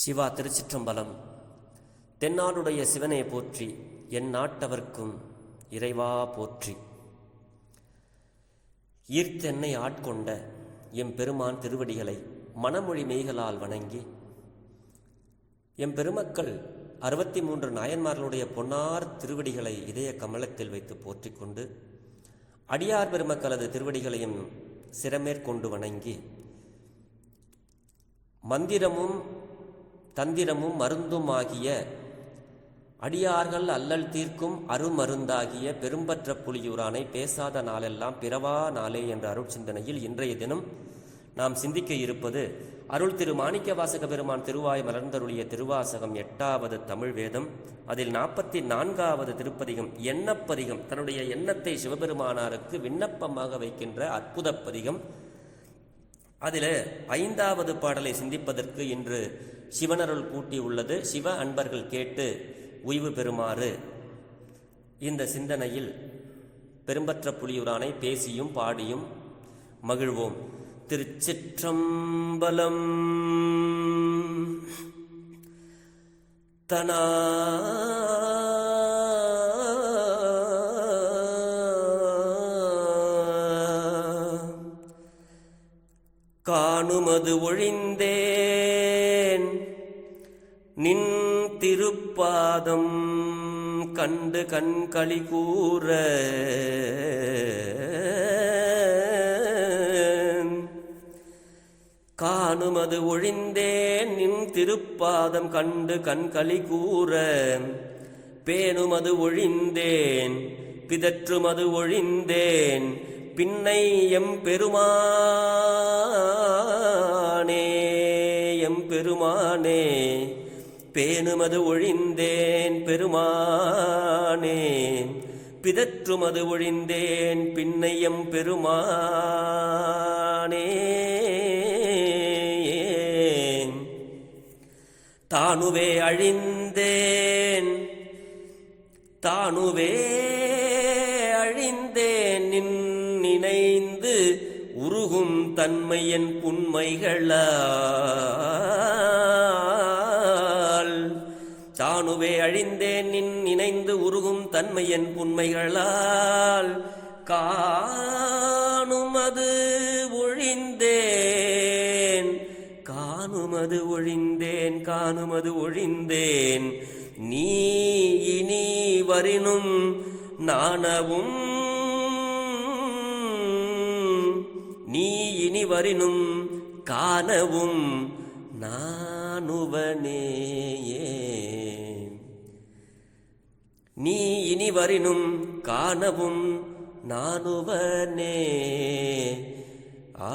சிவா திருச்சிற்றம்பலம். தென்னாடுடைய சிவனை போற்றி, என் நாட்டவர்க்கும் இறைவா போற்றி. ஈர்த்தென்னை ஆட்கொண்ட எம்பெருமான் திருவடிகளை மனமொழி மெய்களால் வணங்கி, எம்பெருமக்கள் 63 நாயன்மார்களுடைய பொன்னார் திருவடிகளை இதய கமலத்தில் வைத்து போற்றிக் கொண்டு, அடியார் பெருமக்களது திருவடிகளையும் சிரமேற்கொண்டு வணங்கி, மந்திரமும் தந்திரமும் மருந்துமாகிய அடியார்கள் அல்லல் தீர்க்கும் அருமருந்தாகிய பெரும்பற்ற புலியூரானை பேசாத நாளெல்லாம் பிறவா நாளே என்ற அருட்சிந்தனையில் இன்றைய தினம் நாம் சிந்திக்க இருப்பது அருள் திரு மாணிக்க வாசக பெருமான் திருவாய் மலர்ந்தருளிய திருவாசகம் 8வது தமிழ் வேதம். அதில் 44வது திருப்பதிகம் எண்ணப்பதிகம். தன்னுடைய எண்ணத்தை சிவபெருமானாருக்கு விண்ணப்பமாக வைக்கின்ற அற்புத பதிகம். அதில் 5வது பாடலை சிந்திப்பதற்கு இன்று சிவனருள் கூட்டி உள்ளது. சிவ அன்பர்கள் கேட்டு உய்வு பெறுமாறு இந்த சிந்தனையில் பெரும்பற்ற புலியூரானை பேசியும் பாடியும் மகிழ்வோம். திருச்சிற்றம்பலம். தனா காணுமது ஒழிந்தேன் நின் திருப்பாதம் கண்டு கண்களி கூற, காணுமது ஒழிந்தேன் நின் திருப்பாதம் கண்டு கண்களி கூற, பேணுமது ஒழிந்தேன் பிதற்றுமது ஒழிந்தேன் பின்னை எம்பெருமானே எம்பெருமானே, பேணுமது ஒழிந்தேன் பெருமானே, பிதற்றுமது ஒழிந்தேன் பின்னை எம்பெருமானே. தானுவே அழிந்தேன் தானுவே அழிந்தேன் நின் நினைந்து உருகும் தன்மை என் புன்மைகளால், தானுவே அழிந்தேன் நின் நினைந்து உருகும் தன்மை என் புன்மைகளால், காணுமது ஒழிந்தேன் காணுமது ஒழிந்தேன் காணுமது ஒழிந்தேன், நீ இனி வரினும் நாணவும் நீ இனி வரினும் காணவும் நானுவனேயே, நீ இனி வரினும் காணவும் நானுவனே. ஆ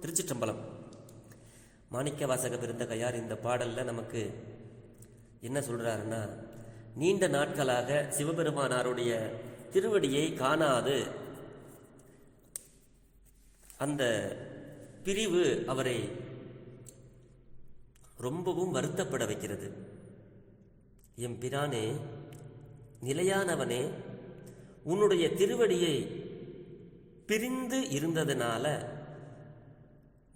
திருச்சிற்றம்பலம். மாணிக்க வாசக பெருந்தகையார் இந்த பாடல்ல நமக்கு என்ன சொல்றாருன்னா, நீண்ட நாட்களாக சிவபெருமானாருடைய திருவடியை காணாது அந்த பிரிவு அவரை ரொம்பவும் வருத்தப்பட வைக்கிறது. எம் பிரானே, நிலையானவனே, உன்னுடைய திருவடியை பிரிந்து இருந்ததனால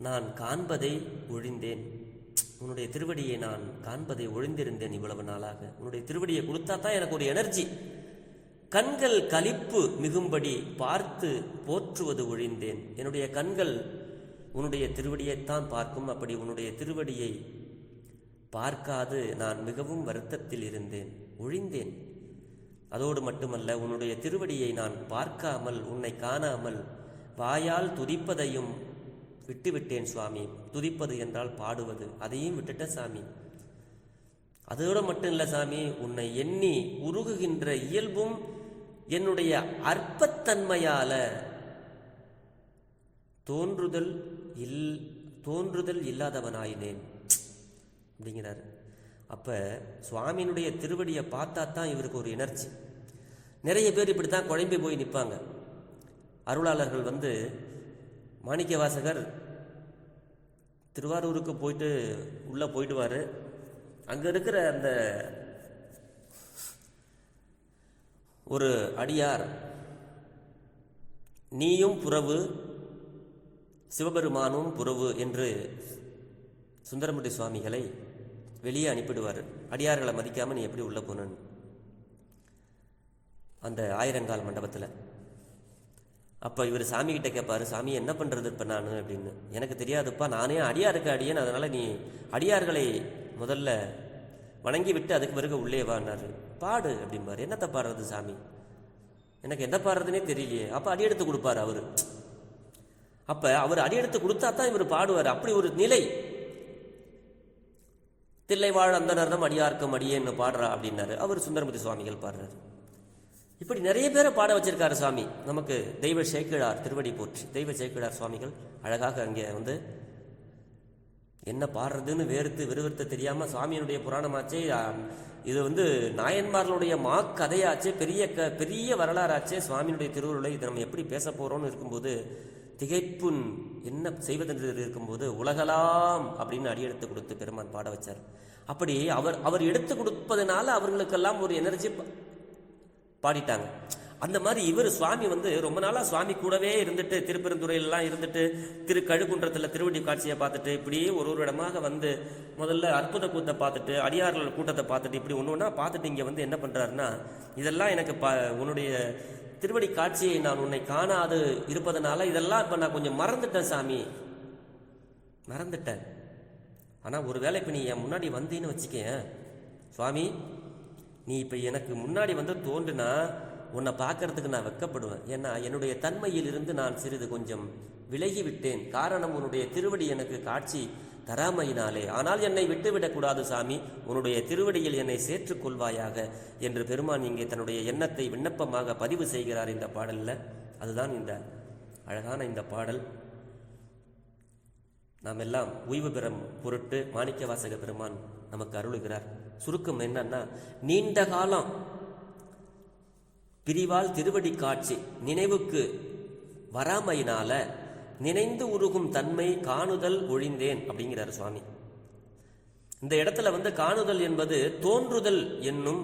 நான் காண்பதை ஒழிந்தேன். உன்னுடைய திருவடியை நான் காண்பதை ஒழிந்திருந்தேன் இவ்வளவு நாளாக. உன்னுடைய திருவடியை கொடுத்தா தான் எனக்கு ஒரு எனர்ஜி. கண்கள் களிப்பு மிகும்படி பார்த்து போற்றுவது ஒழிந்தேன். என்னுடைய கண்கள் உன்னுடைய திருவடியைத்தான் பார்க்கும். அப்படி உன்னுடைய திருவடியை பார்க்காது நான் மிகவும் வருத்தத்தில் இருந்தேன், ஒழிந்தேன். அதோடு மட்டுமல்ல, உன்னுடைய திருவடியை நான் பார்க்காமல் உன்னை காணாமல் வாயால் துதிப்பதையும் விட்டுவிட்டேன் சுவாமி. துதிப்பது என்றால் பாடுவது, அதையும் விட்டுட்ட சாமி. அதோடு மட்டும் இல்லை சாமி, உன்னை எண்ணி உருகுகின்ற இயல்பும் என்னுடைய அற்பத்தன்மையால தோன்றுதல் இல்லாதவனாயினேன் அப்படிங்கிறார். அப்ப சுவாமியினுடைய திருவடியை பார்த்தா தான் இவருக்கு ஒரு எனர்ஜி. நிறைய பேர் இப்படித்தான் குழம்பி போய் நிற்பாங்க. அருளாளர்கள் மாணிக்க வாசகர் திருவாரூருக்கு போயிட்டு உள்ளே போயிடுவார். அங்கே இருக்கிற அந்த ஒரு அடியார் நீயும் புறவு சிவபெருமானும் புறவு என்று சுந்தரமூர்த்தி சுவாமிகளை வெளியே அனுப்பிடுவார். அடியார்களை மதிக்காமல் நீ எப்படி உள்ளே போனன்னு அந்த ஆயிரங்கால் மண்டபத்தில். அப்போ இவர் சாமிகிட்ட கேட்பார், சாமி என்ன பண்ணுறது இப்போ நான் அப்படின்னு. எனக்கு தெரியாதுப்பா, நானே அடியாருக்கு அடியேன், அதனால் நீ அடியார்களை முதல்ல வணங்கி விட்டு அதுக்கு பிறகு உள்ளே வான்னாரு. பாடு அப்படிம்பார். என்னத்தை பாடுறது சாமி, எனக்கு என்ன பாடுறதுனே தெரியலையே. அப்போ அடியெடுத்து கொடுப்பார் அவர். அப்போ அவர் அடியெடுத்து கொடுத்தா தான் இவர் பாடுவார். அப்படி ஒரு நிலை. தில்லைவாழ் அந்தனர்தம் அடியார்க்கும் அடியேன்னு பாடுறா அப்படின்னாரு. அவர் சுந்தரமூர்த்தி சுவாமிகள் பாடுறாரு. இப்படி நிறைய பேரை பாட வச்சிருக்காரு சாமி. நமக்கு தெய்வ சேக்கிழார் திருவடி போற்றி. தெய்வ சேக்கிழார் சுவாமிகள் அழகாக அங்கே வந்து என்ன பாடுறதுன்னு விறுவிறுத்து தெரியாமல் சுவாமியினுடைய புராணமாச்சே, இது வந்து நாயன்மார்களுடைய கதையாச்சே, பெரிய வரலாறாச்சே, சுவாமியினுடைய திருவுருளை இதை நம்ம எப்படி பேச போகிறோம்னு இருக்கும்போது திகைப்புன் என்ன செய்வதென்று இருக்கும்போது உலகலாம் அப்படின்னு அடியெடுத்து கொடுத்து பெருமான் பாட வச்சார். அப்படி அவர் எடுத்து கொடுப்பதனால அவர்களுக்கெல்லாம் ஒரு எனர்ஜி பாடிட்டாங்க. அந்த மாதிரி இவர் சுவாமி வந்து ரொம்ப நாளாக சுவாமி கூடவே இருந்துட்டு திருப்பெருந்துறையிலாம் இருந்துட்டு கழுக்குன்றத்தில் திருவடி காட்சியை பார்த்துட்டு இப்படி ஒரு இடமாக வந்து முதல்ல அற்புத கூத்தை பார்த்துட்டு அடியார்கள் கூட்டத்தை பார்த்துட்டு இப்படி ஒன்று ஒன்றா பார்த்துட்டு இங்கே வந்து என்ன பண்ணுறாருன்னா, இதெல்லாம் எனக்கு உன்னுடைய திருவடி காட்சியை நான் உன்னை காணாது இருப்பதனால இதெல்லாம் இப்போ நான் கொஞ்சம் மறந்துட்டேன் சாமி, மறந்துட்டேன். ஆனால் ஒரு வேளை இப்போ நீ என் முன்னாடி வந்தீன்னு வச்சுக்கேன் சுவாமி, நீ இப்போ எனக்கு முன்னாடி வந்து தோன்றுனா உன்னை பார்க்கறதுக்கு நான் வெட்கப்படுவேன். ஏன்னா என்னுடைய தன்மையில் இருந்து நான் சிறிது கொஞ்சம் விலகி விட்டேன். காரணம் உன்னுடைய திருவடி எனக்கு காட்சி தராமையினாலே. ஆனால் என்னை விட்டுவிடக்கூடாது சாமி, உன்னுடைய திருவடியில் என்னை சேர்த்துக் கொள்வாயாக என்று பெருமான் இங்கே தன்னுடைய எண்ணத்தை விண்ணப்பமாக பதிவு செய்கிறார் இந்த பாடலில். அதுதான் இந்த அழகான இந்த பாடல். நாம் எல்லாம் ஓய்வு பெறும் பொருட்டு மாணிக்கவாசக பெருமான் நமக்கு அருளுகிறார். சுருக்கம் என்னன்னா, நீண்ட காலம் பிரிவால் திருவடி காட்சி நினைவுக்கு வராமையினால நினைந்து உருகும் தன்மை காணுதல் ஒழிந்தேன் அப்படிங்கிறார் சுவாமி. இந்த இடத்துல வந்து காணுதல் என்பது தோன்றுதல் என்னும்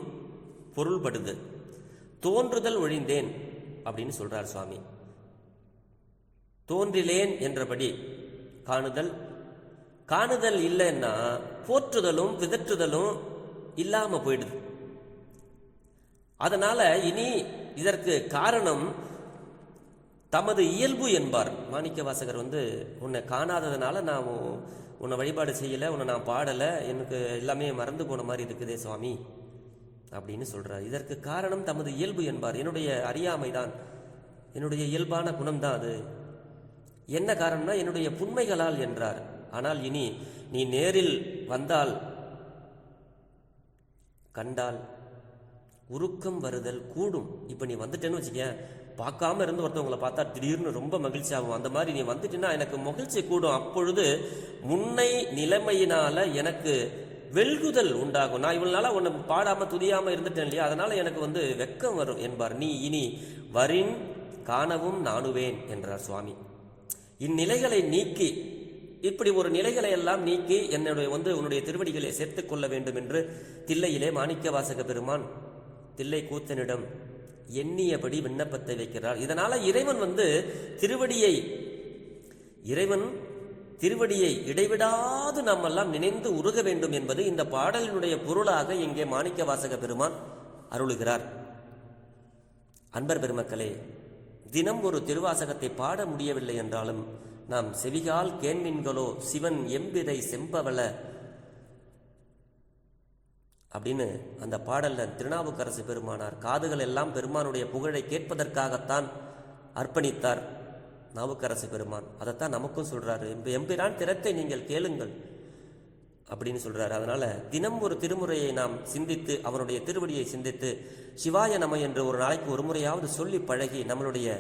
பொருள்படுது. தோன்றுதல் ஒழிந்தேன் அப்படின்னு சொல்றார் சுவாமி. தோன்றிலேன் என்றபடி காணுதல் இல்லைன்னா போற்றுதலும் பிதற்றுதலும் இல்லாம போயிடுது. அதனால இனி இதற்கு காரணம் தமது இயல்பு என்பார் மாணிக்க வாசகர். வந்து உன்னை காணாததுனால நான் உன்னை வழிபாடு செய்யலை, உன்னை நான் பாடலை, எனக்கு எல்லாமே மறந்து போன மாதிரி இருக்குதே சுவாமி அப்படின்னு சொல்றார். இதற்கு காரணம் தமது இயல்பு என்பார். என்னுடைய அறியாமை தான், என்னுடைய இயல்பான குணம்தான் அது. என்ன காரணம்னா என்னுடைய புண்மைகளால் என்றார். ஆனால் இனி நீ நேரில் வந்தால் கண்டால் உருக்கம் வருதல் கூடும். இப்போ நீ வந்துட்டேன்னு வச்சுக்க, பார்க்காம இருந்து ஒருத்தவங்களை பார்த்தா திடீர்னு ரொம்ப மகிழ்ச்சி ஆகும். அந்த மாதிரி நீ வந்துட்டேன்னா எனக்கு மகிழ்ச்சி கூடும். அப்பொழுது முன்னை நிலைமையினால எனக்கு வெல்குதல் உண்டாகும். நான் இவ்வளவு நாளா உன்னை பாடாம துதியாம இருந்துட்டேன் இல்லையா, அதனால எனக்கு வந்து வெக்கம் வரும் என்பார். நீ இனி வரின் காணவும் நாணுவேன் என்றார் சுவாமி. இந்நிலைகளை நீக்கி, இப்படி ஒரு நிலைகளை எல்லாம் நீக்கி என்னுடைய வந்து உன்னுடைய திருவடிகளை சேர்த்துக் கொள்ள வேண்டும் என்று தில்லையிலே மாணிக்க வாசக பெருமான் தில்லை கூத்தனிடம் எண்ணியபடி விண்ணப்பத்தை வைக்கிறார். இதனால இறைவன் வந்து திருவடியை இடைவிடாது நாம் எல்லாம் நினைந்து உருக வேண்டும் என்பது இந்த பாடலினுடைய பொருளாக இங்கே மாணிக்க வாசக பெருமான் அருளுகிறார். அன்பர் பெருமக்களே, தினம் ஒரு திருவாசகத்தை பாட முடியவில்லை என்றாலும் நாம் செவிகால் கேண்மின்களோ சிவன் எம்பிதை செம்பவள அப்படின்னு அந்த பாடல்ல திருநாவுக்கரசு பெருமானார் காதுகள் எல்லாம் பெருமானுடைய புகழை கேட்பதற்காகத்தான் அர்ப்பணித்தார் நாவுக்கரசு பெருமான். அதைத்தான் நமக்கும் சொல்றாரு, எம்பிரான் திறத்தை நீங்கள் கேளுங்கள் அப்படின்னு சொல்றாரு. அதனால தினம் ஒரு திருமுறையை நாம் சிந்தித்து அவனுடைய திருவடியை சிந்தித்து சிவாய நம என்று ஒரு நாளைக்கு ஒரு முறையாவது சொல்லி பழகி நம்மளுடைய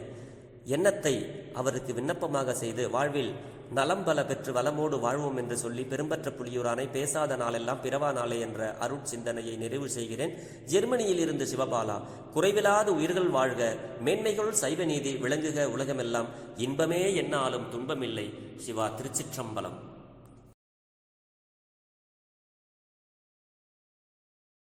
எண்ணத்தை அவருக்கு விண்ணப்பமாக செய்து வாழ்வில் நலம் பல பெற்று வளமோடு வாழ்வோம் என்று சொல்லி பெரும்பற்ற புலியூரானை பேசாத நாளெல்லாம் பிறவா நாளே என்ற அருட்சிந்தனையை நிறைவு செய்கிறேன். ஜெர்மனியில் இருந்து சிவபாலா. குறைவில்லாத உயிர்கள் வாழ்க, மேன்மைகள் சைவ நீதி விளங்குக உலகமெல்லாம், இன்பமே என்னாலும் துன்பமில்லை. சிவா. திருச்சிற்றம்பலம்.